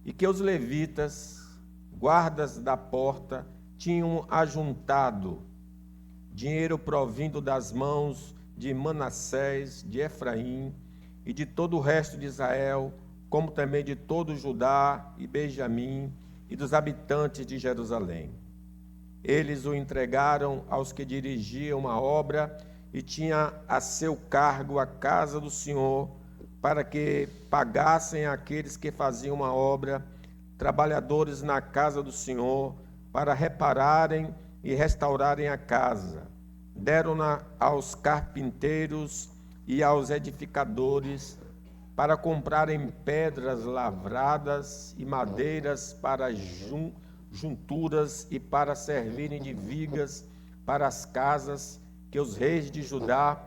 e que os levitas, guardas da porta, tinham ajuntado dinheiro provindo das mãos de Manassés, de Efraim e de todo o resto de Israel, como também de todo Judá e Benjamim e dos habitantes de Jerusalém. Eles o entregaram aos que dirigiam a obra e tinha a seu cargo a casa do Senhor, para que pagassem aqueles que faziam a obra, trabalhadores na casa do Senhor, para repararem e restaurarem a casa. Deram-na aos carpinteiros e aos edificadores, para comprarem pedras lavradas e madeiras para junturas e para servirem de vigas para as casas que os reis de Judá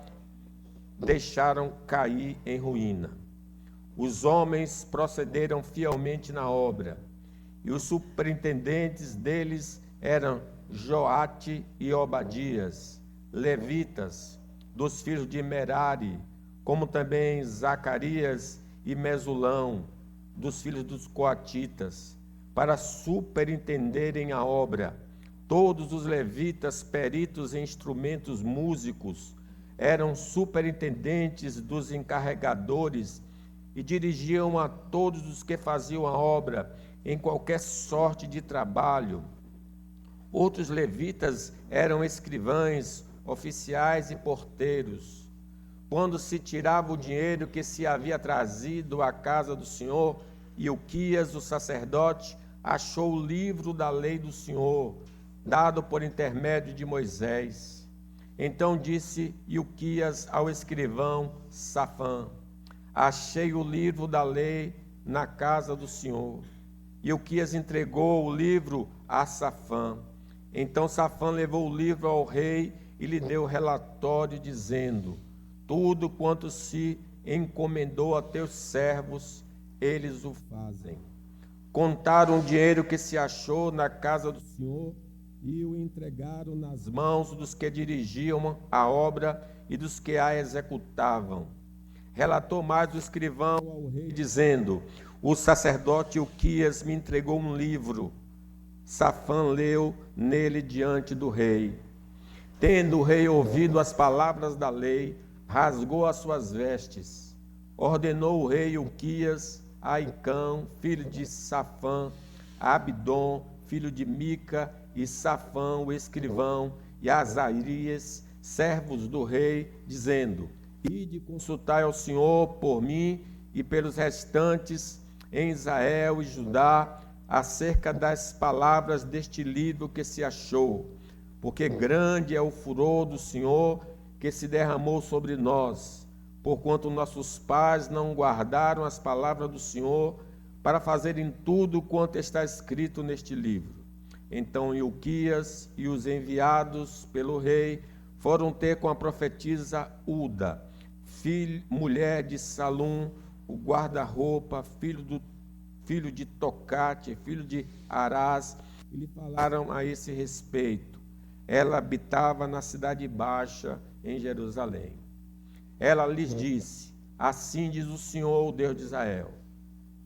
deixaram cair em ruína. Os homens procederam fielmente na obra, e os superintendentes deles eram Joate e Obadias, levitas, dos filhos de Merari, como também Zacarias e Mesulão, dos filhos dos coatitas, para superintenderem a obra. Todos os levitas, peritos em instrumentos músicos, eram superintendentes dos encarregadores e dirigiam a todos os que faziam a obra em qualquer sorte de trabalho. Outros levitas eram escrivães, oficiais e porteiros. Quando se tirava o dinheiro que se havia trazido à casa do Senhor, Ilquias, o sacerdote, achou o livro da lei do Senhor, dado por intermédio de Moisés. Então disse Ilquias ao escrivão Safã: achei o livro da lei na casa do Senhor. Ilquias entregou o livro a Safã. Então Safã levou o livro ao rei e lhe deu relatório, dizendo: tudo quanto se encomendou a teus servos, eles o fazem. Contaram o dinheiro que se achou na casa do Senhor e o entregaram nas mãos dos que dirigiam a obra e dos que a executavam. Relatou mais o escrivão ao rei, dizendo: o sacerdote Ilquias me entregou um livro. Safã leu nele diante do rei. Tendo o rei ouvido as palavras da lei, rasgou as suas vestes. Ordenou o rei Ilquias a Aicão, filho de Safã, a Abdom, filho de Mica, e Safã, o escrivão, e a Azarias, servos do rei, dizendo: ide consultai ao Senhor por mim e pelos restantes em Israel e Judá, acerca das palavras deste livro que se achou, porque grande é o furor do Senhor que se derramou sobre nós, porquanto nossos pais não guardaram as palavras do Senhor para fazerem tudo quanto está escrito neste livro. Então Ilquias e os enviados pelo rei foram ter com a profetisa Uda, mulher de Salum, o guarda-roupa, filho de Tocate, filho de Arás, e lhe falaram a esse respeito. Ela habitava na cidade baixa, em Jerusalém. Ela lhes disse: assim diz o Senhor, o Deus de Israel: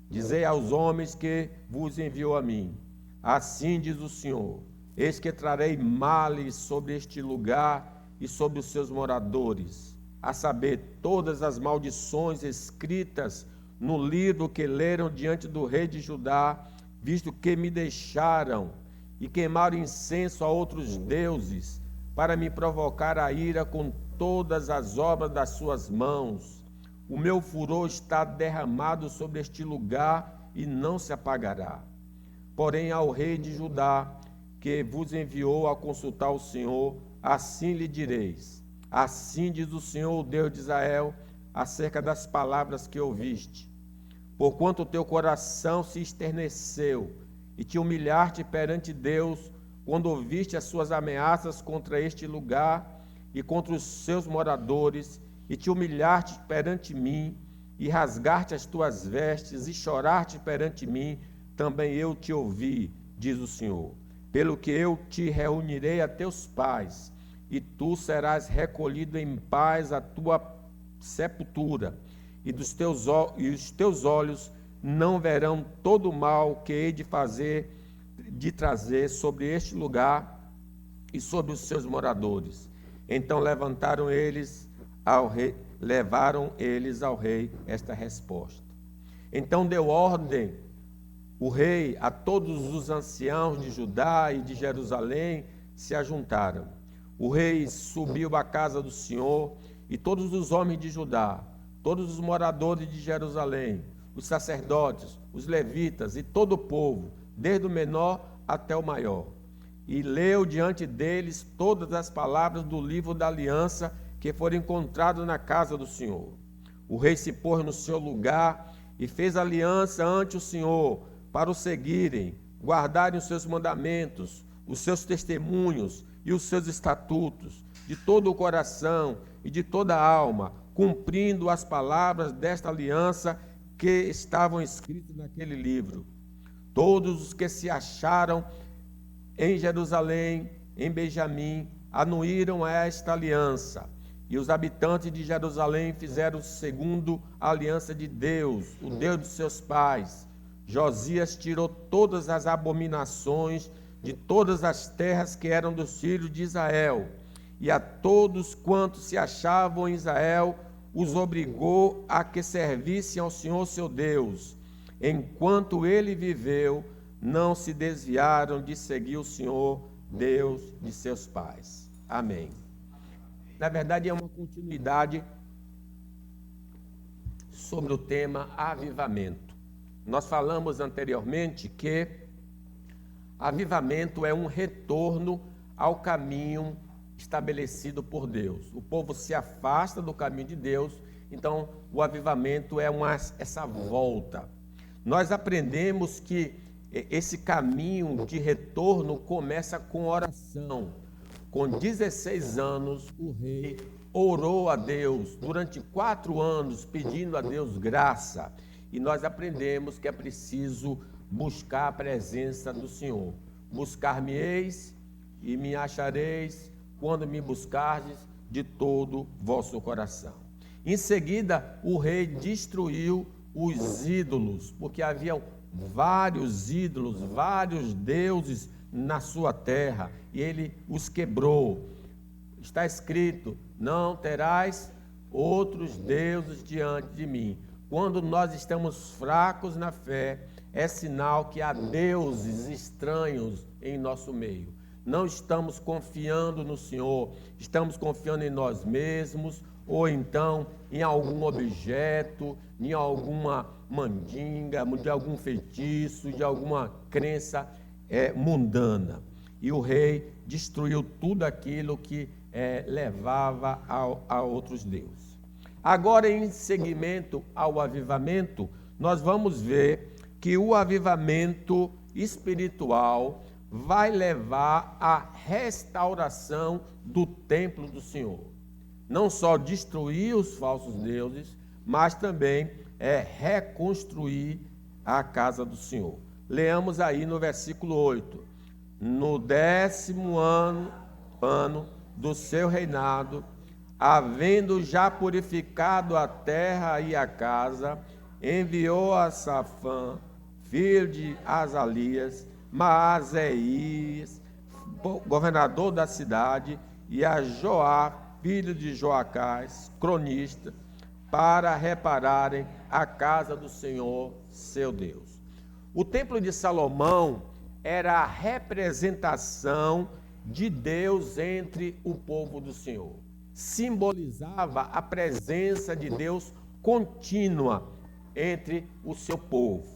dizei aos homens que vos enviou a mim, assim diz o Senhor: eis que trarei males sobre este lugar e sobre os seus moradores, a saber, todas as maldições escritas no livro que leram diante do rei de Judá, visto que me deixaram e queimaram incenso a outros deuses, para me provocar a ira com todas as obras das suas mãos. O meu furor está derramado sobre este lugar e não se apagará. Porém, ao rei de Judá, que vos enviou a consultar o Senhor, assim lhe direis: assim diz o Senhor, o Deus de Israel, acerca das palavras que ouviste. Porquanto o teu coração se esterneceu e te humilhaste perante Deus, quando ouviste as suas ameaças contra este lugar e contra os seus moradores, e te humilhaste perante mim, e rasgaste as tuas vestes, e choraste perante mim, também eu te ouvi, diz o Senhor. Pelo que eu te reunirei a teus pais, e tu serás recolhido em paz à tua sepultura, e os teus olhos não verão todo o mal que hei de trazer sobre este lugar e sobre os seus moradores. Então levaram eles ao rei esta resposta. Então deu ordem o rei a todos os anciãos de Judá e de Jerusalém se ajuntaram. O rei subiu à casa do Senhor e todos os homens de Judá, todos os moradores de Jerusalém, os sacerdotes, os levitas e todo o povo, desde o menor até o maior. E leu diante deles todas as palavras do livro da aliança que foram encontradas na casa do Senhor. O rei se pôs no seu lugar e fez aliança ante o Senhor para o seguirem, guardarem os seus mandamentos, os seus testemunhos e os seus estatutos, de todo o coração e de toda a alma, cumprindo as palavras desta aliança que estavam escritas naquele livro. Todos os que se acharam em Jerusalém, em Benjamim, anuíram a esta aliança. E os habitantes de Jerusalém fizeram segundo a aliança de Deus, o Deus de seus pais. Josias tirou todas as abominações de todas as terras que eram dos filhos de Israel, e a todos quantos se achavam em Israel, os obrigou a que servissem ao Senhor seu Deus. Enquanto ele viveu, não se desviaram de seguir o Senhor, Deus de seus pais. Amém. Na verdade, é uma continuidade sobre o tema avivamento. Nós falamos anteriormente que avivamento é um retorno ao caminho estabelecido por Deus. O povo se afasta do caminho de Deus, então o avivamento é essa volta. Nós aprendemos que esse caminho de retorno começa com oração. Com 16 anos, o rei orou a Deus durante 4 anos, pedindo a Deus graça. E nós aprendemos que é preciso buscar a presença do Senhor. Buscar-me-eis e me achareis quando me buscardes de todo vosso coração. Em seguida, o rei destruiu os ídolos, porque haviam vários ídolos, vários deuses na sua terra, e ele os quebrou. Está escrito: não terás outros deuses diante de mim. Quando nós estamos fracos na fé, é sinal que há deuses estranhos em nosso meio. Não estamos confiando no Senhor, estamos confiando em nós mesmos, ou então em algum objeto, em alguma mandinga, de algum feitiço, de alguma crença mundana. E o rei destruiu tudo aquilo que levava a outros deuses. Agora, em seguimento ao avivamento, nós vamos ver que o avivamento espiritual vai levar à restauração do templo do Senhor. Não só destruir os falsos deuses, mas também reconstruir a casa do Senhor. Leamos aí no versículo 8. No 10º ano do seu reinado, havendo já purificado a terra e a casa, enviou a Safã, filho de Azalias, Maazéias, governador da cidade, e a Joá, filho de Joacás, cronista, para repararem a casa do Senhor, seu Deus. O templo de Salomão era a representação de Deus entre o povo do Senhor. Simbolizava a presença de Deus contínua entre o seu povo.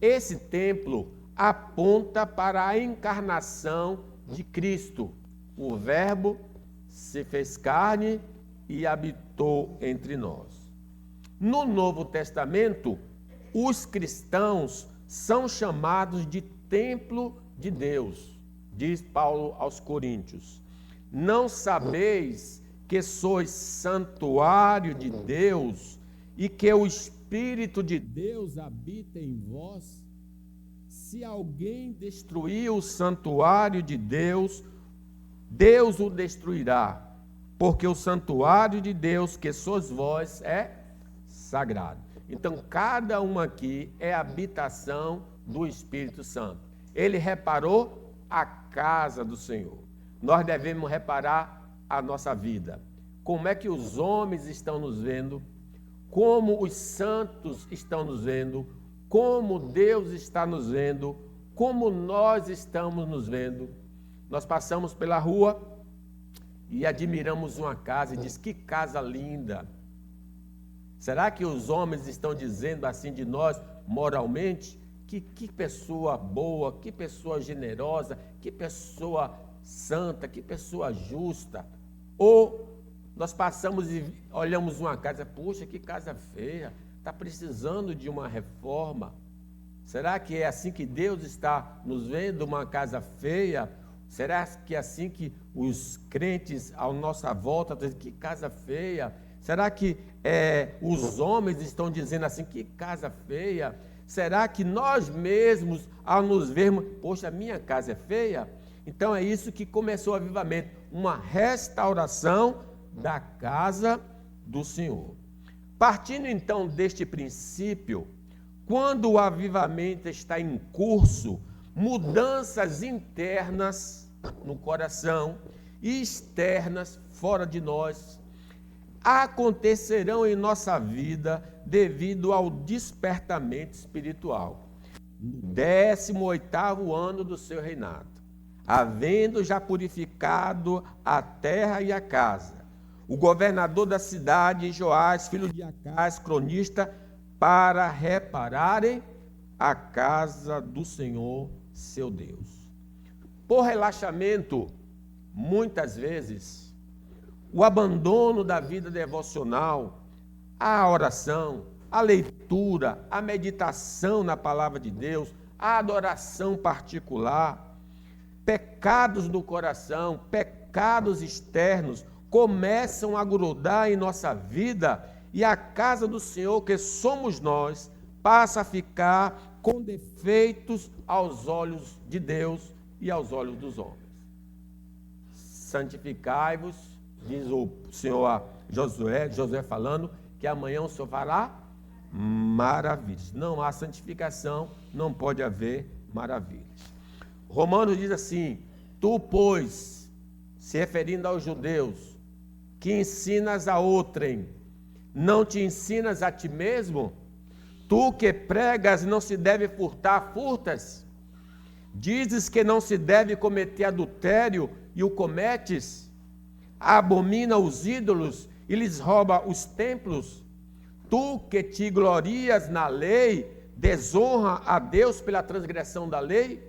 Esse templo aponta para a encarnação de Cristo. O Verbo se fez carne e habitou entre nós. No Novo Testamento, os cristãos são chamados de templo de Deus, diz Paulo aos Coríntios. Não sabeis que sois santuário de Deus e que o Espírito de Deus habita em vós? Se alguém destruir o santuário de Deus, Deus o destruirá, porque o santuário de Deus, que sois vós, é sagrado. Então, cada um aqui é habitação do Espírito Santo. Ele reparou a casa do Senhor. Nós devemos reparar a nossa vida. Como é que os homens estão nos vendo? Como os santos estão nos vendo? Como Deus está nos vendo? Como nós estamos nos vendo? Nós passamos pela rua e admiramos uma casa e diz: que casa linda! Será que os homens estão dizendo assim de nós moralmente? Que pessoa boa, que pessoa generosa, que pessoa santa, que pessoa justa. Ou nós passamos e olhamos uma casa, puxa, que casa feia, está precisando de uma reforma. Será que é assim que Deus está nos vendo, uma casa feia? Será que é assim que os crentes à nossa volta estão dizendo, que casa feia? Será que os homens estão dizendo assim, que casa feia? Será que nós mesmos, ao nos vermos, poxa, minha casa é feia? Então é isso que começou o avivamento, uma restauração da casa do Senhor. Partindo então deste princípio, quando o avivamento está em curso, mudanças internas no coração e externas fora de nós acontecerão em nossa vida devido ao despertamento espiritual. No 18º ano do seu reinado, havendo já purificado a terra e a casa, o governador da cidade, Joás, filho de Acás, cronista, para repararem a casa do Senhor, seu Deus. Por relaxamento, muitas vezes, o abandono da vida devocional, a oração, a leitura, a meditação na palavra de Deus, a adoração particular, pecados do coração, pecados externos, começam a grudar em nossa vida e a casa do Senhor, que somos nós, passa a ficar com defeitos aos olhos de Deus e aos olhos dos homens. Santificai-vos, diz o Senhor a Josué falando, que amanhã o Senhor fará maravilhas. Não há santificação, não pode haver maravilhas. Romanos diz assim, tu, pois, se referindo aos judeus, que ensinas a outrem, não te ensinas a ti mesmo? Tu que pregas não se deve furtar, furtas? Dizes que não se deve cometer adultério e o cometes? Abomina os ídolos e lhes rouba os templos? Tu que te glorias na lei, desonra a Deus pela transgressão da lei?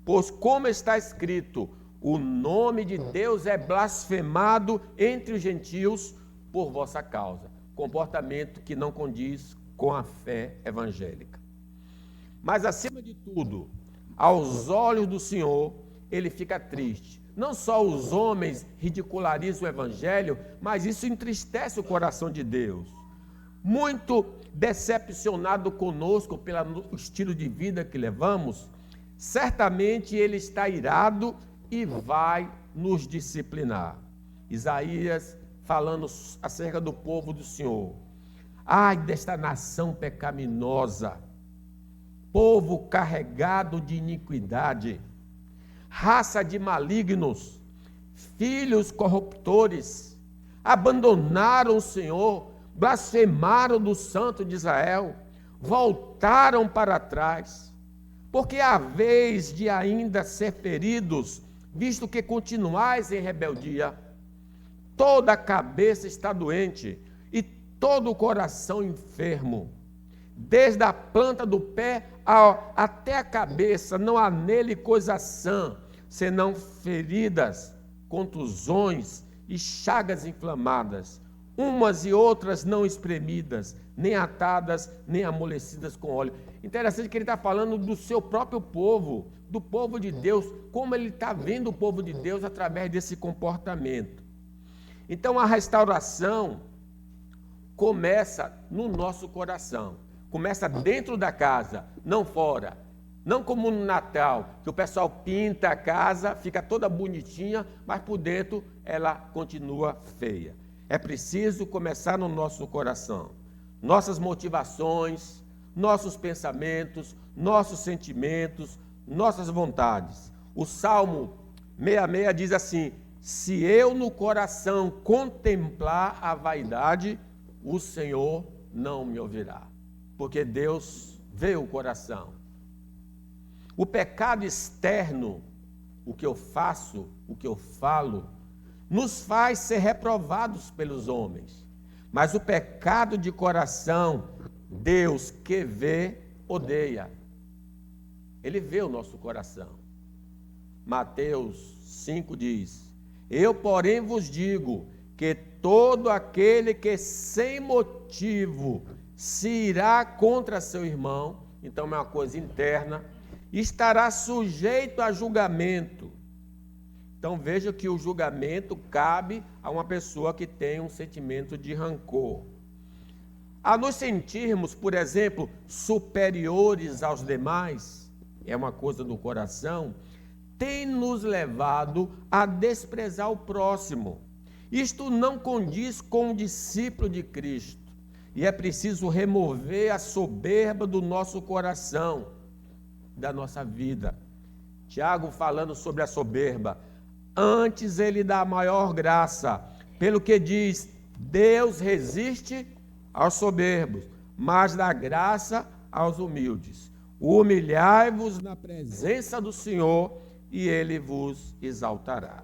Pois como está escrito, o nome de Deus é blasfemado entre os gentios por vossa causa. Comportamento que não condiz com a fé evangélica. Mas acima de tudo, aos olhos do Senhor, ele fica triste. Não só os homens ridicularizam o evangelho, mas isso entristece o coração de Deus. Muito decepcionado conosco pelo estilo de vida que levamos, certamente ele está irado e vai nos disciplinar. Isaías falando acerca do povo do Senhor. Ai desta nação pecaminosa, povo carregado de iniquidade, raça de malignos, filhos corruptores, abandonaram o Senhor, blasfemaram do Santo de Israel, voltaram para trás, porque há vez de ainda ser feridos, visto que continuais em rebeldia. Toda a cabeça está doente e todo o coração enfermo. Desde a planta do pé até a cabeça, não há nele coisa sã, senão feridas, contusões e chagas inflamadas, umas e outras não espremidas, nem atadas, nem amolecidas com óleo. Interessante que ele está falando do seu próprio povo, do povo de Deus, como ele está vendo o povo de Deus através desse comportamento. Então a restauração começa no nosso coração, começa dentro da casa, não fora. Não como no Natal, que o pessoal pinta a casa, fica toda bonitinha, mas por dentro ela continua feia. É preciso começar no nosso coração. nossas motivações, nossos pensamentos, nossos sentimentos, nossas vontades. O Salmo 66 diz assim: se eu no coração contemplar a vaidade, o Senhor não me ouvirá. Porque Deus vê o coração. O pecado externo, o que eu faço, o que eu falo, nos faz ser reprovados pelos homens. Mas o pecado de coração, Deus que vê, odeia. Ele vê o nosso coração. Mateus 5 diz: eu, porém, vos digo que todo aquele que sem motivo se irá contra seu irmão, então é uma coisa interna, estará sujeito a julgamento. Então veja que o julgamento cabe a uma pessoa que tem um sentimento de rancor. A nos sentirmos, por exemplo, superiores aos demais, é uma coisa do coração, tem nos levado a desprezar o próximo. Isto não condiz com o discípulo de Cristo. E é preciso remover a soberba do nosso coração, da nossa vida. Tiago falando sobre a soberba. Antes ele dá maior graça, pelo que diz: Deus resiste aos soberbos, mas dá graça aos humildes. Humilhai-vos na presença do Senhor e Ele vos exaltará.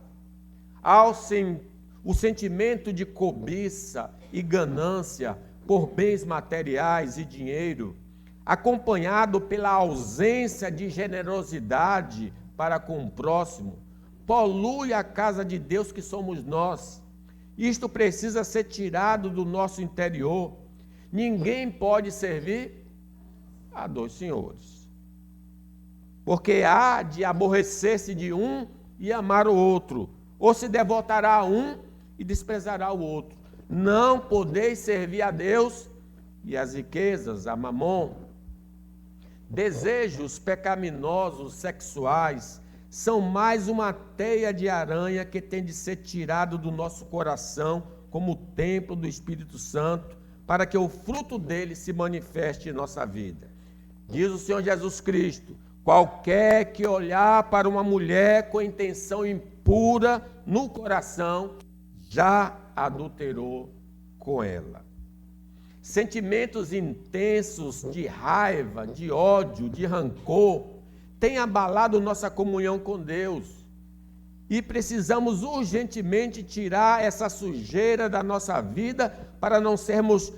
O sentimento de cobiça e ganância por bens materiais e dinheiro, acompanhado pela ausência de generosidade para com o próximo, polui a casa de Deus que somos nós. Isto precisa ser tirado do nosso interior. Ninguém pode servir a dois senhores, porque há de aborrecer-se de um e amar o outro, ou se devotará a um e desprezará o outro. Não podeis servir a Deus e as riquezas, a mamon. Desejos pecaminosos sexuais são mais uma teia de aranha que tem de ser tirado do nosso coração como templo do Espírito Santo, para que o fruto dele se manifeste em nossa vida. Diz o Senhor Jesus Cristo: qualquer que olhar para uma mulher com intenção impura no coração, já adulterou com ela. Sentimentos intensos de raiva, de ódio, de rancor, têm abalado nossa comunhão com Deus. E precisamos urgentemente tirar essa sujeira da nossa vida para não sermos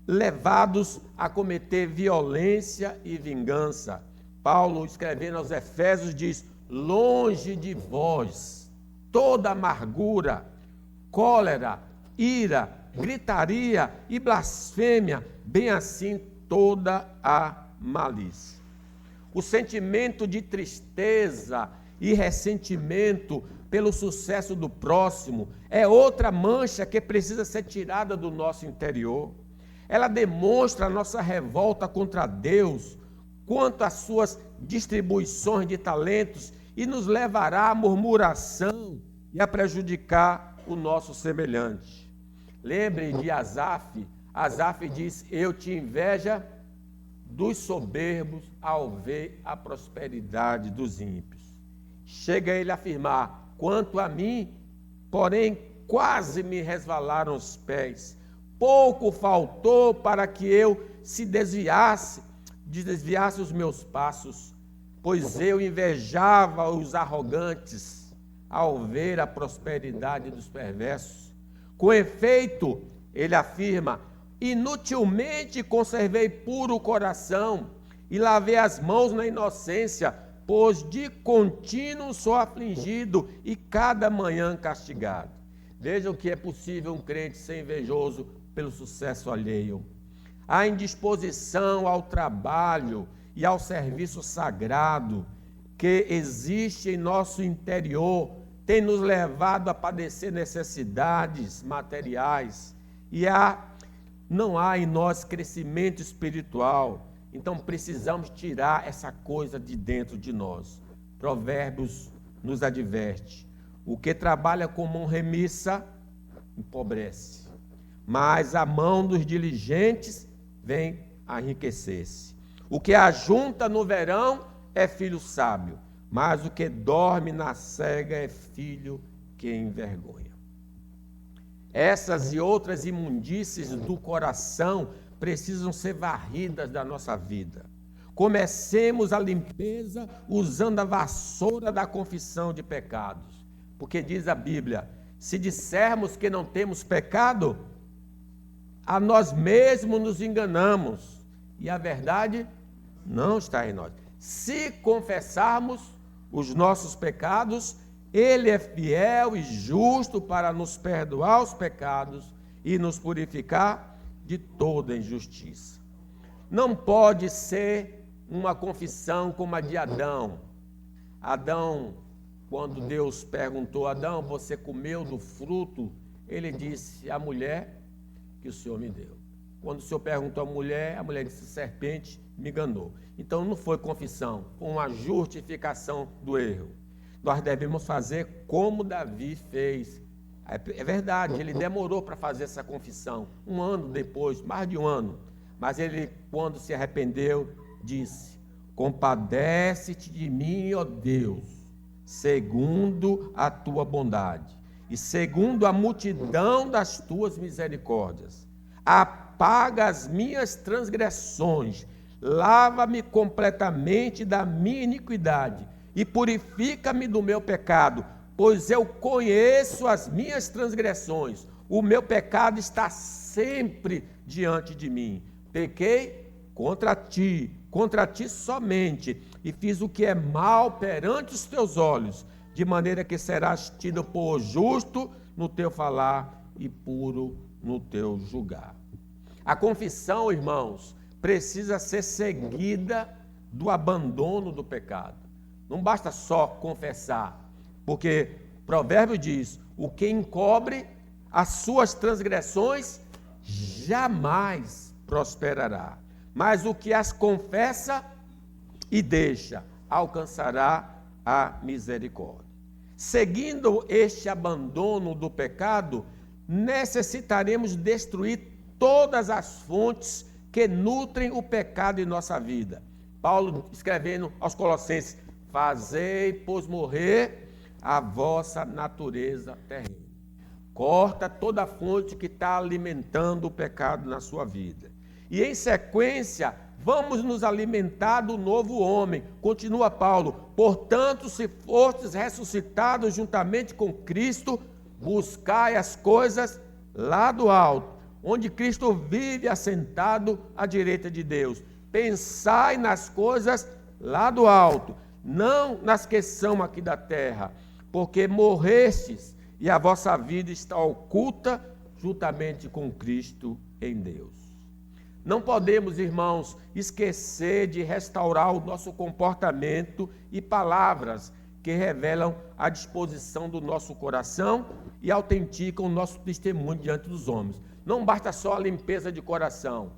levados a cometer violência e vingança. Paulo, escrevendo aos Efésios, diz: longe de vós toda amargura, cólera, ira, gritaria e blasfêmia, bem assim toda a malícia. O sentimento de tristeza e ressentimento pelo sucesso do próximo é outra mancha que precisa ser tirada do nosso interior. Ela demonstra a nossa revolta contra Deus quanto às suas distribuições de talentos e nos levará à murmuração e a prejudicar o nosso semelhante. Lembre de Asaf. Asaf diz: eu tinha inveja dos soberbos ao ver a prosperidade dos ímpios. Chega ele a afirmar: quanto a mim, porém, quase me resvalaram os pés. Pouco faltou para que eu desviasse os meus passos, pois eu invejava os arrogantes ao ver a prosperidade dos perversos. Com efeito, ele afirma: inutilmente conservei puro o coração e lavei as mãos na inocência, pois de contínuo sou afligido e cada manhã castigado. Vejam que é possível um crente ser invejoso pelo sucesso alheio. A indisposição ao trabalho e ao serviço sagrado que existe em nosso interior tem nos levado a padecer necessidades materiais e não há em nós crescimento espiritual. Então precisamos tirar essa coisa de dentro de nós. Provérbios nos adverte: o que trabalha com mão remissa empobrece, mas a mão dos diligentes vem a enriquecer-se. O que ajunta no verão é filho sábio, mas o que dorme na cega é filho que envergonha. Essas e outras imundícies do coração precisam ser varridas da nossa vida. Comecemos a limpeza usando a vassoura da confissão de pecados. Porque diz a Bíblia, se dissermos que não temos pecado, a nós mesmos nos enganamos e a verdade não está em nós. Se confessarmos os nossos pecados, Ele é fiel e justo para nos perdoar os pecados e nos purificar de toda injustiça. Não pode ser uma confissão como a de Adão. Adão, quando Deus perguntou a Adão, você comeu do fruto? Ele disse, a mulher que o Senhor me deu. Quando o Senhor perguntou à mulher, a mulher disse, serpente me enganou. Então não foi confissão, foi uma justificação do erro. Nós devemos fazer como Davi fez. É verdade, ele demorou para fazer essa confissão, 1 ano depois, mais de 1 ano. Mas ele, quando se arrependeu, disse, compadece-te de mim, ó Deus, segundo a tua bondade e segundo a multidão das tuas misericórdias. Apaga as minhas transgressões, lava-me completamente da minha iniquidade e purifica-me do meu pecado, pois eu conheço as minhas transgressões, o meu pecado está sempre diante de mim. Pequei contra ti somente, e fiz o que é mal perante os teus olhos, de maneira que serás tido por justo no teu falar e puro no teu julgar. A confissão, irmãos, precisa ser seguida do abandono do pecado. Não basta só confessar, porque o provérbio diz, o que encobre as suas transgressões jamais prosperará, mas o que as confessa e deixa alcançará a misericórdia. Seguindo este abandono do pecado, necessitaremos destruir todas as fontes que nutrem o pecado em nossa vida. Paulo escrevendo aos Colossenses, fazei, pois morrer a vossa natureza terrena. Corta toda a fonte que está alimentando o pecado na sua vida. E em sequência, vamos nos alimentar do novo homem. Continua Paulo, portanto, se fostes ressuscitados juntamente com Cristo, buscai as coisas lá do alto, onde Cristo vive assentado à direita de Deus. Pensai nas coisas lá do alto, não nas que são aqui da terra, porque morrestes e a vossa vida está oculta juntamente com Cristo em Deus. Não podemos, irmãos, esquecer de restaurar o nosso comportamento e palavras que revelam a disposição do nosso coração e autenticam o nosso testemunho diante dos homens. Não basta só a limpeza de coração.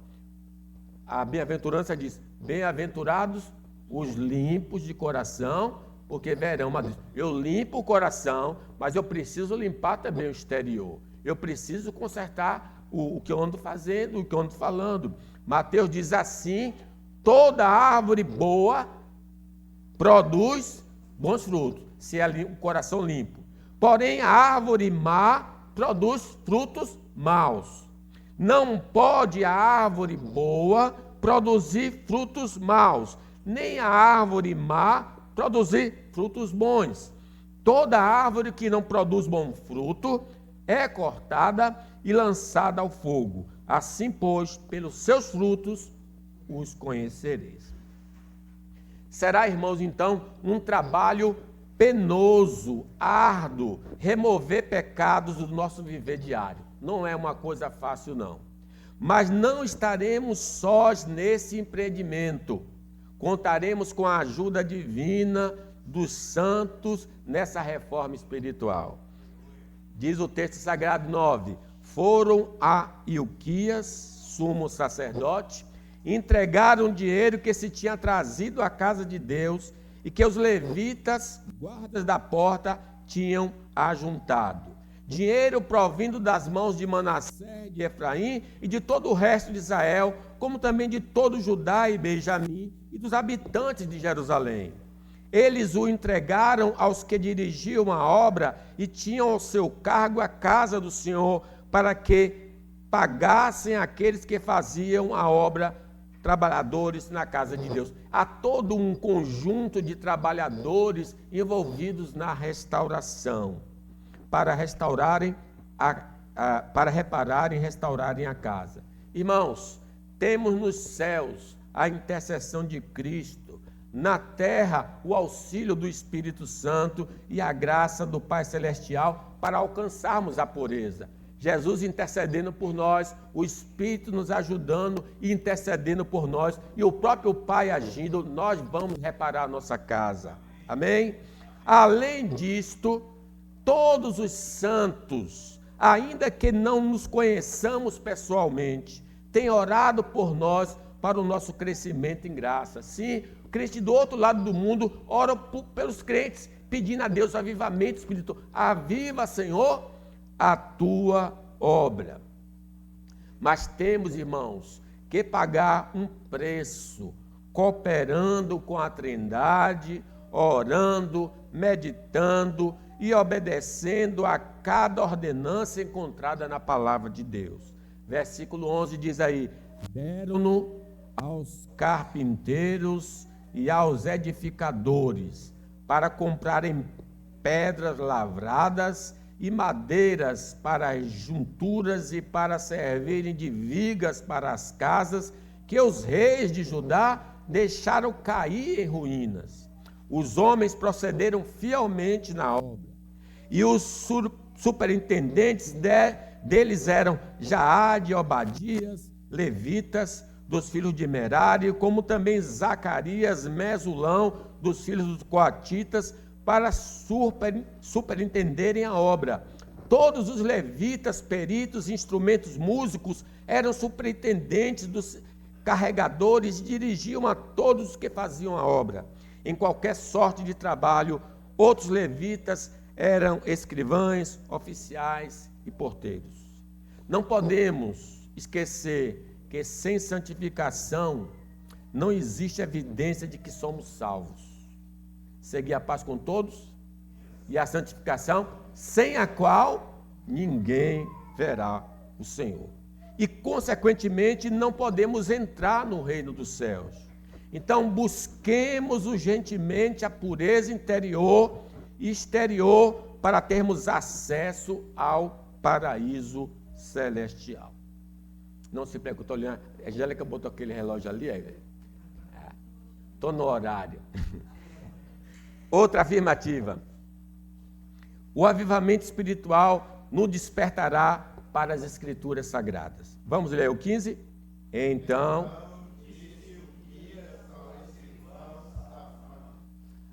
A bem-aventurança diz, bem-aventurados os limpos de coração, porque verão a Deus. Eu limpo o coração, mas eu preciso limpar também o exterior. Eu preciso consertar o que eu ando fazendo, o que eu ando falando. Mateus diz assim, toda árvore boa produz bons frutos, se é o coração limpo. Porém, a árvore má produz frutos maus. Não pode a árvore boa produzir frutos maus, nem a árvore má produzir frutos bons. Toda árvore que não produz bom fruto é cortada e lançada ao fogo. Assim, pois, pelos seus frutos os conhecereis. Será, irmãos, então, um trabalho penoso, árduo, remover pecados do nosso viver diário. Não é uma coisa fácil, não. Mas não estaremos sós nesse empreendimento. Contaremos com a ajuda divina dos santos nessa reforma espiritual. Diz o texto sagrado 9, foram a Ilquias, sumo sacerdote, entregaram o dinheiro que se tinha trazido à casa de Deus e que os levitas, guardas da porta, tinham ajuntado. dinheiro provindo das mãos de Manassés, de Efraim e de todo o resto de Israel, como também de todo Judá e Benjamim e dos habitantes de Jerusalém. Eles o entregaram aos que dirigiam a obra e tinham ao seu cargo a casa do Senhor, para que pagassem aqueles que faziam a obra, trabalhadores na casa de Deus. Há todo um conjunto de trabalhadores envolvidos na restauração, para restaurarem, para repararem e restaurarem a casa. Irmãos, temos nos céus a intercessão de Cristo, na terra o auxílio do Espírito Santo e a graça do Pai Celestial para alcançarmos a pureza. Jesus intercedendo por nós, o Espírito nos ajudando e intercedendo por nós, e o próprio Pai agindo, nós vamos reparar a nossa casa. Amém? Além disto, todos os santos, ainda que não nos conheçamos pessoalmente, têm orado por nós para o nosso crescimento em graça. Sim, crentes do outro lado do mundo oram pelos crentes, pedindo a Deus avivamento espiritual. Aviva, Senhor, a tua obra. Mas temos, irmãos, que pagar um preço, cooperando com a Trindade, orando, meditando e obedecendo a cada ordenança encontrada na palavra de Deus. Versículo 11 diz aí: deram-no aos carpinteiros e aos edificadores para comprarem pedras lavradas e madeiras para as junturas e para servirem de vigas para as casas que os reis de Judá deixaram cair em ruínas. Os homens procederam fielmente na obra, e os superintendentes deles eram Jaade, Obadias, levitas, dos filhos de Merari, como também Zacarias, Mesulão, dos filhos dos coatitas, para superintenderem a obra. Todos os levitas, peritos, instrumentos músicos eram superintendentes dos carregadores e dirigiam a todos os que faziam a obra. Em qualquer sorte de trabalho, outros levitas eram escrivães, oficiais e porteiros. Não podemos esquecer que sem santificação não existe evidência de que somos salvos. Seguir a paz com todos e a santificação, sem a qual ninguém verá o Senhor. E, consequentemente, não podemos entrar no reino dos céus. Então, busquemos urgentemente a pureza interior e exterior para termos acesso ao paraíso celestial. Não se preocupe, estou olhando. A Angélica botou aquele relógio ali. Estou no horário. Outra afirmativa. O avivamento espiritual nos despertará para as Escrituras Sagradas. Vamos ler o 15? Então,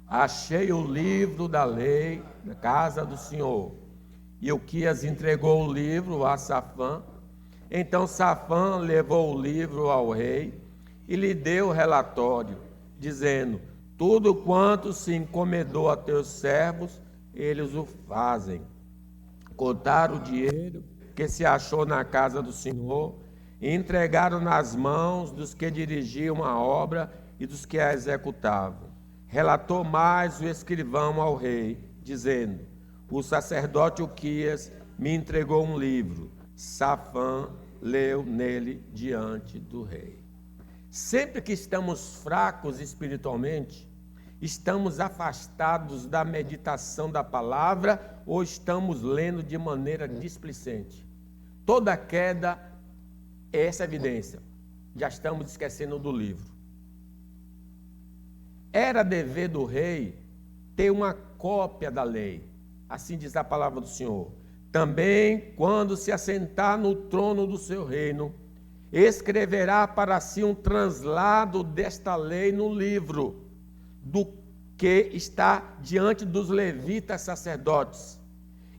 achei o livro da lei na casa do Senhor. E Ilquias entregou o livro a Safã. Então Safã levou o livro ao rei e lhe deu o relatório, dizendo: tudo quanto se encomendou a teus servos, eles o fazem. Contaram o dinheiro que se achou na casa do Senhor e entregaram nas mãos dos que dirigiam a obra e dos que a executavam. Relatou mais o escrivão ao rei, dizendo: o sacerdote Ilquias me entregou um livro. Safã leu nele diante do rei. Sempre que estamos fracos espiritualmente, estamos afastados da meditação da palavra ou estamos lendo de maneira displicente. Toda queda é essa evidência. Já estamos esquecendo do livro. Era dever do rei ter uma cópia da lei. Assim diz a palavra do Senhor. Também, quando se assentar no trono do seu reino, escreverá para si um translado desta lei no livro, do que está diante dos levitas sacerdotes,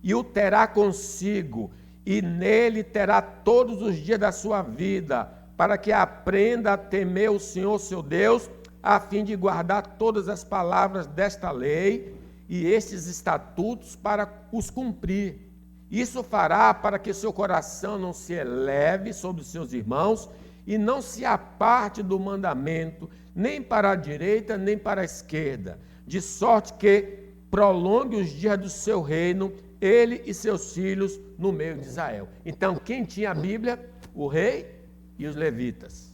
e o terá consigo, e nele terá todos os dias da sua vida, para que aprenda a temer o Senhor seu Deus, a fim de guardar todas as palavras desta lei e estes estatutos para os cumprir. Isso fará para que seu coração não se eleve sobre os seus irmãos e não se aparte do mandamento, nem para a direita, nem para a esquerda, de sorte que prolongue os dias do seu reino, ele e seus filhos no meio de Israel. Então, quem tinha a Bíblia? O rei e os levitas.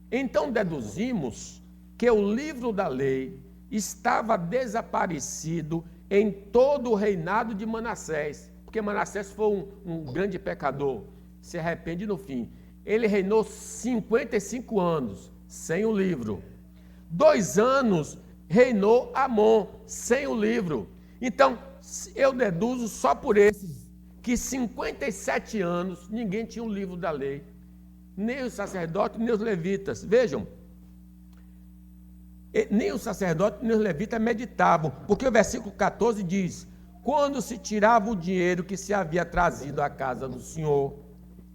Então, deduzimos que o livro da lei estava desaparecido em todo o reinado de Manassés, porque Manassés foi um grande pecador, se arrepende no fim. Ele reinou 55 anos sem o livro. 2 anos reinou Amon sem o livro. Então, eu deduzo só por esses, que 57 anos ninguém tinha o livro da lei. Nem os sacerdotes, nem os levitas. Vejam, nem os sacerdotes, nem os levitas meditavam, porque o versículo 14 diz: quando se tirava o dinheiro que se havia trazido à casa do Senhor,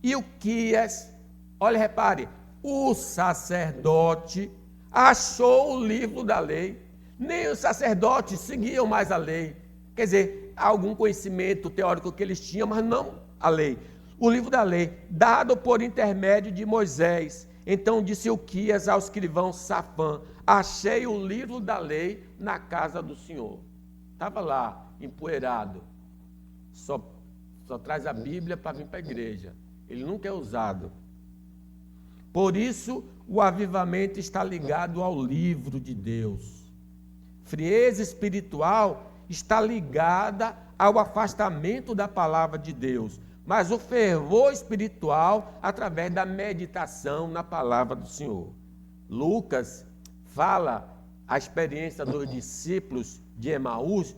Ilquias, olha, repare, o sacerdote achou o livro da lei. Nem os sacerdotes seguiam mais a lei. Quer dizer, algum conhecimento teórico que eles tinham, mas não a lei. O livro da lei, dado por intermédio de Moisés. Então disse Ilquias ao escrivão Safã: achei o livro da lei na casa do Senhor. Estava lá, empoeirado. Só traz a Bíblia para vir para a igreja. Ele nunca é usado. Por isso, o avivamento está ligado ao livro de Deus. Frieza espiritual está ligada ao afastamento da palavra de Deus, mas o fervor espiritual através da meditação na palavra do Senhor. Lucas fala a experiência dos discípulos de Emaús,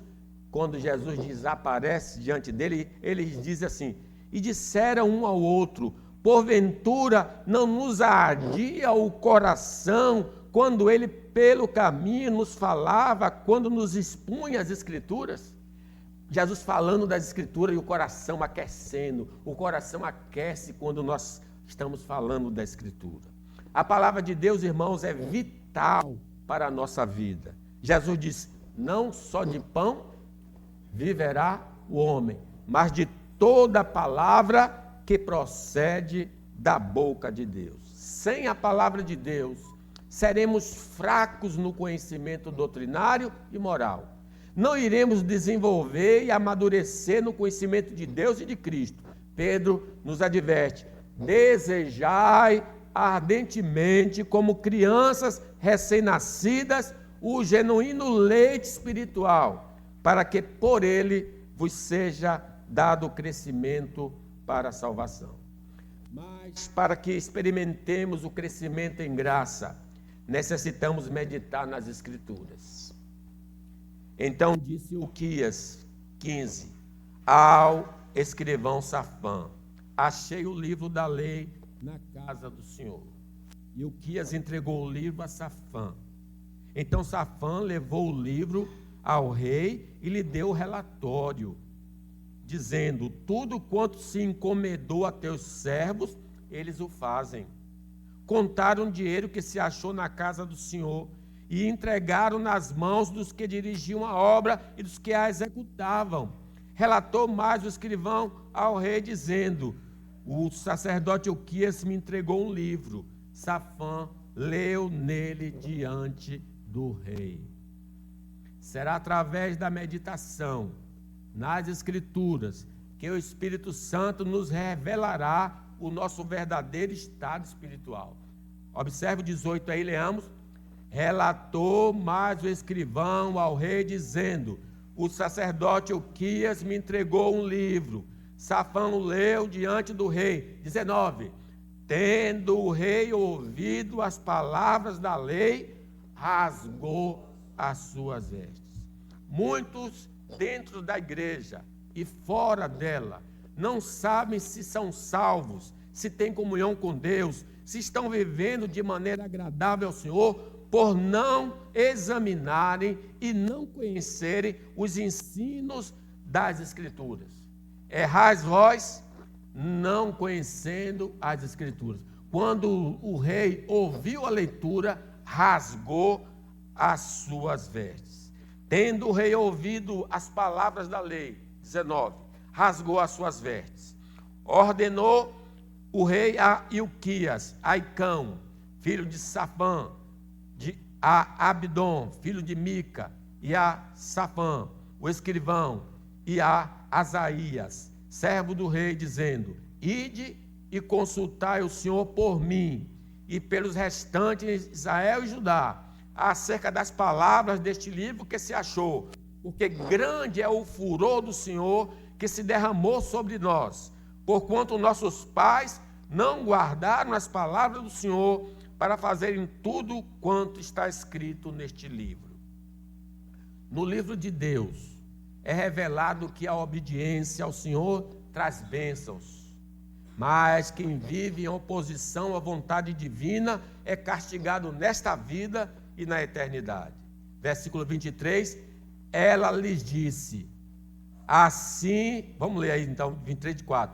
quando Jesus desaparece diante dele, eles dizem assim: e disseram um ao outro: porventura não nos ardia o coração quando ele pelo caminho nos falava, quando nos expunha as Escrituras? Jesus falando das Escrituras e o coração aquecendo. O coração aquece quando nós estamos falando da Escritura. A palavra de Deus, irmãos, é vital para a nossa vida. Jesus disse: não só de pão viverá o homem, mas de toda palavra que procede da boca de Deus. Sem a palavra de Deus, seremos fracos no conhecimento doutrinário e moral. Não iremos desenvolver e amadurecer no conhecimento de Deus e de Cristo. Pedro nos adverte: desejai ardentemente, como crianças recém-nascidas, o genuíno leite espiritual, para que por ele vos seja dado crescimento para a salvação. Mas para que experimentemos o crescimento em graça, necessitamos meditar nas Escrituras. Então disse Ilquias 15 ao escrivão Safã: achei o livro da lei na casa do Senhor. E Ilquias entregou o livro a Safã. Então Safã levou o livro ao rei e lhe deu o relatório, dizendo: tudo quanto se encomendou a teus servos, eles o fazem. Contaram o dinheiro que se achou na casa do Senhor e entregaram nas mãos dos que dirigiam a obra e dos que a executavam. Relatou mais o escrivão ao rei, dizendo: o sacerdote Ilquias me entregou um livro. Safã leu nele diante do rei. Será através da meditação nas Escrituras que o Espírito Santo nos revelará o nosso verdadeiro estado espiritual. Observe o 18 aí, leamos. Relatou mais o escrivão ao rei, dizendo: o sacerdote Ilquias me entregou um livro. Safã leu diante do rei. 19. Tendo o rei ouvido as palavras da lei, rasgou as suas vestes. Muitos dentro da igreja e fora dela não sabem se são salvos, se têm comunhão com Deus, se estão vivendo de maneira agradável ao Senhor, por não examinarem e não conhecerem os ensinos das Escrituras. Errais vós, não conhecendo as Escrituras. Quando o rei ouviu a leitura, rasgou as suas vestes. Tendo o rei ouvido as palavras da lei, 19, rasgou as suas vestes. Ordenou o rei a Ilquias, a Aicão, filho de Safã, a Abdon, filho de Mica, e a Safã, o escrivão, e a Asaías, servo do rei, dizendo: ide e consultai o Senhor por mim e pelos restantes de Israel e Judá, acerca das palavras deste livro que se achou, porque grande é o furor do Senhor que se derramou sobre nós, porquanto nossos pais não guardaram as palavras do Senhor para fazerem tudo quanto está escrito neste livro. No livro de Deus é revelado que a obediência ao Senhor traz bênçãos, mas quem vive em oposição à vontade divina é castigado nesta vida e na eternidade. Versículo 23, ela lhes disse, assim, vamos ler aí então, 23:4,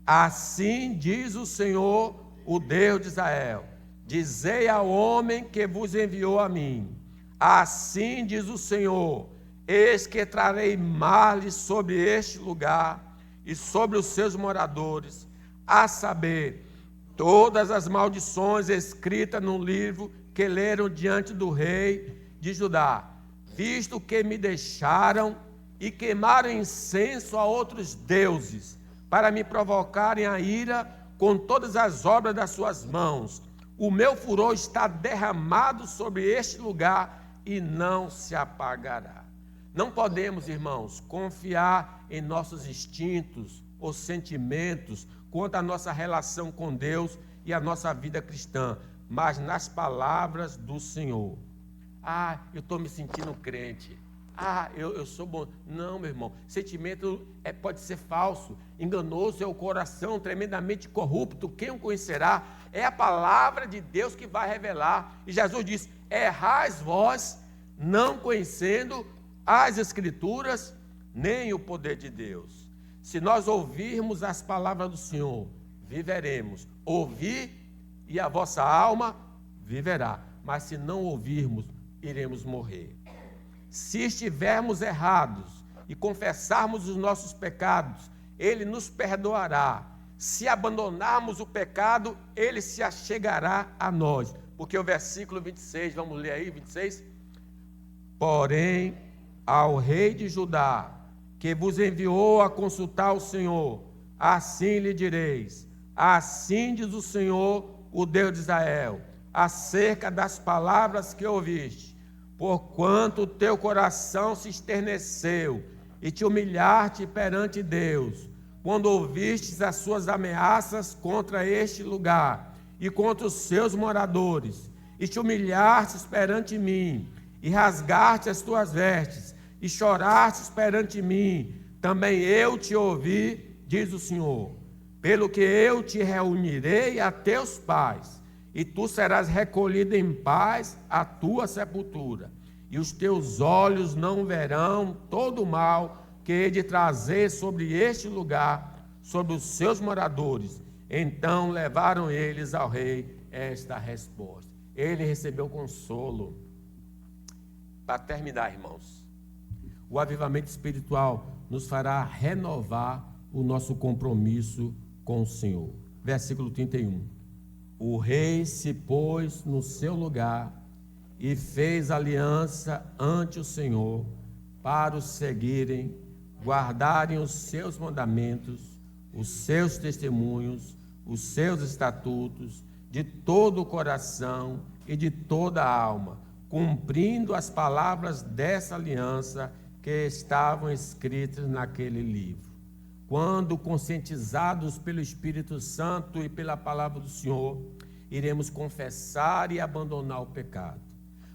assim diz o Senhor, o Deus de Israel, dizei ao homem que vos enviou a mim, assim diz o Senhor, eis que trarei males sobre este lugar e sobre os seus moradores, a saber, todas as maldições escritas no livro que leram diante do rei de Judá, visto que me deixaram e queimaram incenso a outros deuses, para me provocarem a ira com todas as obras das suas mãos. O meu furor está derramado sobre este lugar e não se apagará. Não podemos, irmãos, confiar em nossos instintos ou sentimentos quanto à nossa relação com Deus e a nossa vida cristã, mas nas palavras do Senhor. Eu estou me sentindo crente. Eu sou bom. Não, meu irmão, sentimento pode ser falso, enganoso é o coração, tremendamente corrupto, quem o conhecerá? É a palavra de Deus que vai revelar. E Jesus diz, errais vós, não conhecendo as Escrituras, nem o poder de Deus. Se nós ouvirmos as palavras do Senhor, viveremos. Ouvir e a vossa alma viverá. Mas se não ouvirmos, iremos morrer. Se estivermos errados e confessarmos os nossos pecados, Ele nos perdoará. Se abandonarmos o pecado, Ele se achegará a nós. Porque o versículo 26, vamos ler aí, 26. Porém, ao rei de Judá, que vos enviou a consultar o Senhor, assim lhe direis, assim diz o Senhor, o Deus de Israel, acerca das palavras que ouviste, porquanto o teu coração se esterneceu e te humilhaste perante Deus, quando ouvistes as suas ameaças contra este lugar e contra os seus moradores, e te humilhastes perante mim, e rasgaste as tuas vestes, e chorastes perante mim, também eu te ouvi, diz o Senhor, pelo que eu te reunirei a teus pais, e tu serás recolhido em paz à tua sepultura, e os teus olhos não verão todo o mal que hei de trazer sobre este lugar, sobre os seus moradores. Então levaram eles ao rei esta resposta. Ele recebeu consolo. Para terminar, irmãos, o avivamento espiritual nos fará renovar o nosso compromisso com o Senhor. Versículo 31. O rei se pôs no seu lugar e fez aliança ante o Senhor para os seguirem, guardarem os seus mandamentos, os seus testemunhos, os seus estatutos, de todo o coração e de toda a alma, cumprindo as palavras dessa aliança que estavam escritas naquele livro. Quando conscientizados pelo Espírito Santo e pela palavra do Senhor, iremos confessar e abandonar o pecado,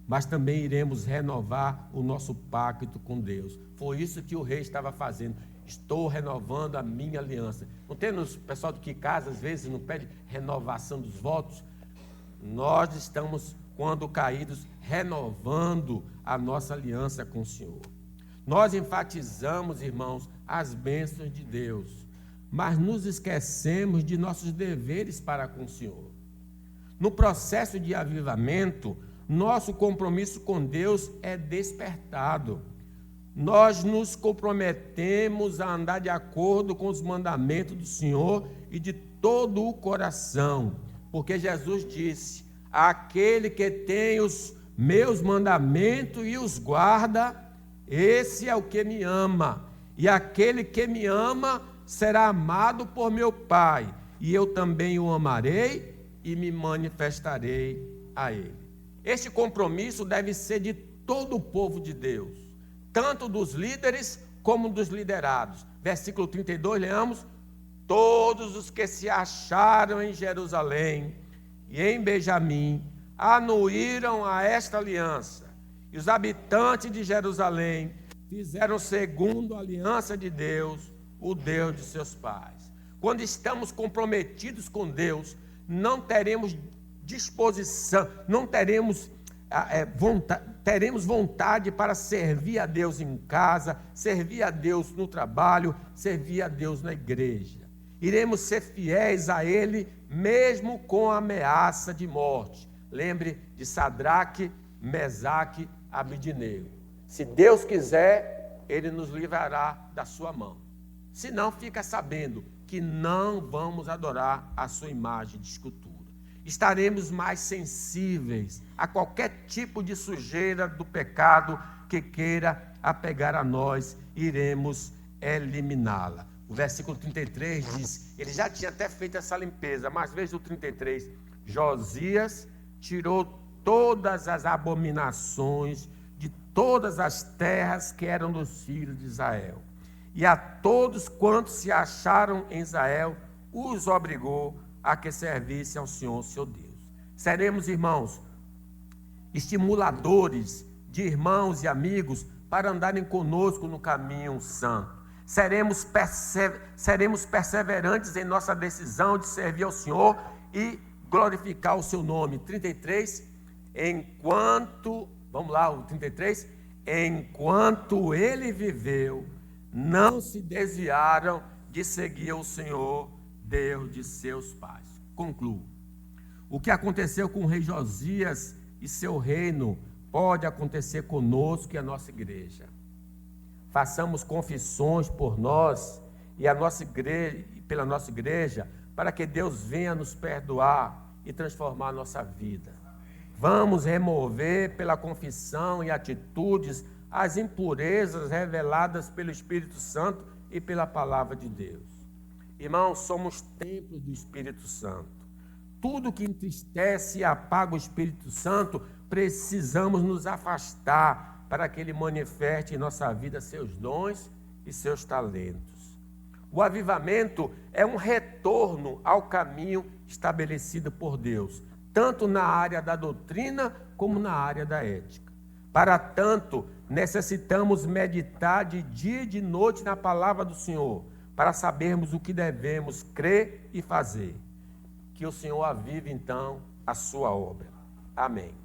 mas também iremos renovar o nosso pacto com Deus. Foi isso que o rei estava fazendo. Estou renovando a minha aliança. Não tem o pessoal que casa, às vezes, não pede renovação dos votos? Nós estamos, quando caídos, renovando a nossa aliança com o Senhor. Nós enfatizamos, irmãos, as bênçãos de Deus, mas nos esquecemos de nossos deveres para com o Senhor. No processo de avivamento, nosso compromisso com Deus é despertado. nós nos comprometemos a andar de acordo com os mandamentos do Senhor e de todo o coração, porque Jesus disse: aquele que tem os meus mandamentos e os guarda, esse é o que me ama, e aquele que me ama será amado por meu Pai, e eu também o amarei e me manifestarei a ele. Este compromisso deve ser de todo o povo de Deus, tanto dos líderes como dos liderados. Versículo 32, leamos: todos os que se acharam em Jerusalém e em Benjamim anuíram a esta aliança, e os habitantes de Jerusalém fizeram segundo a aliança de Deus, o Deus de seus pais. Quando estamos comprometidos com Deus, não teremos disposição, não teremos teremos vontade para servir a Deus em casa, servir a Deus no trabalho, servir a Deus na igreja. Iremos ser fiéis a Ele, mesmo com a ameaça de morte. Lembre de Sadraque, Mesaque, Abidnego. Se Deus quiser, Ele nos livrará da sua mão. Se não, fica sabendo que não vamos adorar a sua imagem de escultura. Estaremos mais sensíveis a qualquer tipo de sujeira do pecado que queira apegar a nós, iremos eliminá-la. O versículo 33 diz, ele já tinha até feito essa limpeza, mas veja o 33, Josias tirou todas as abominações de todas as terras que eram dos filhos de Israel, e a todos quantos se acharam em Israel, os obrigou a que servisse ao Senhor, seu Deus. Seremos, irmãos, estimuladores de irmãos e amigos para andarem conosco no caminho santo. Seremos perseverantes em nossa decisão de servir ao Senhor e glorificar o seu nome. 33, vamos lá, o 33, enquanto ele viveu, não se desviaram de seguir o Senhor, Deus de seus pais. Concluo. O que aconteceu com o rei Josias e seu reino pode acontecer conosco e a nossa igreja. Façamos confissões por nós e a nossa igreja, pela nossa igreja, para que Deus venha nos perdoar e transformar a nossa vida. Vamos remover pela confissão e atitudes as impurezas reveladas pelo Espírito Santo e pela palavra de Deus. Irmãos, somos templos do Espírito Santo. Tudo que entristece e apaga o Espírito Santo, precisamos nos afastar para que ele manifeste em nossa vida seus dons e seus talentos. O avivamento é um retorno ao caminho estabelecido por Deus, tanto na área da doutrina como na área da ética. Para tanto, necessitamos meditar de dia e de noite na palavra do Senhor, para sabermos o que devemos crer e fazer. Que o Senhor avive, então, a sua obra. Amém.